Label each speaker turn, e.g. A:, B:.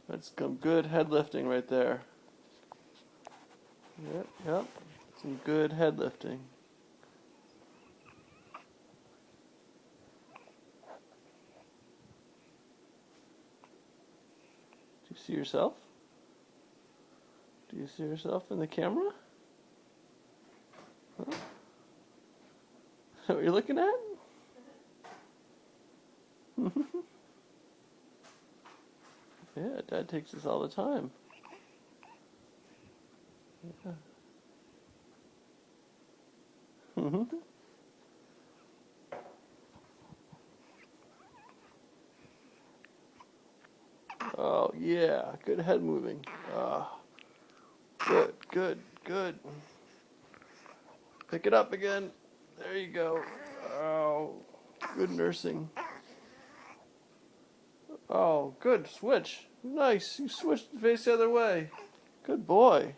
A: That's some good head lifting right there. Yep. Some good head lifting. Do you see yourself? Do you see yourself in the camera? Huh? Is that what you're looking at? Yeah, Dad takes this all the time. Yeah. Oh, yeah. Good head moving. Good. Pick it up again. There you go. Oh, good nursing. Oh, good switch. Nice. You switched the face the other way. Good boy.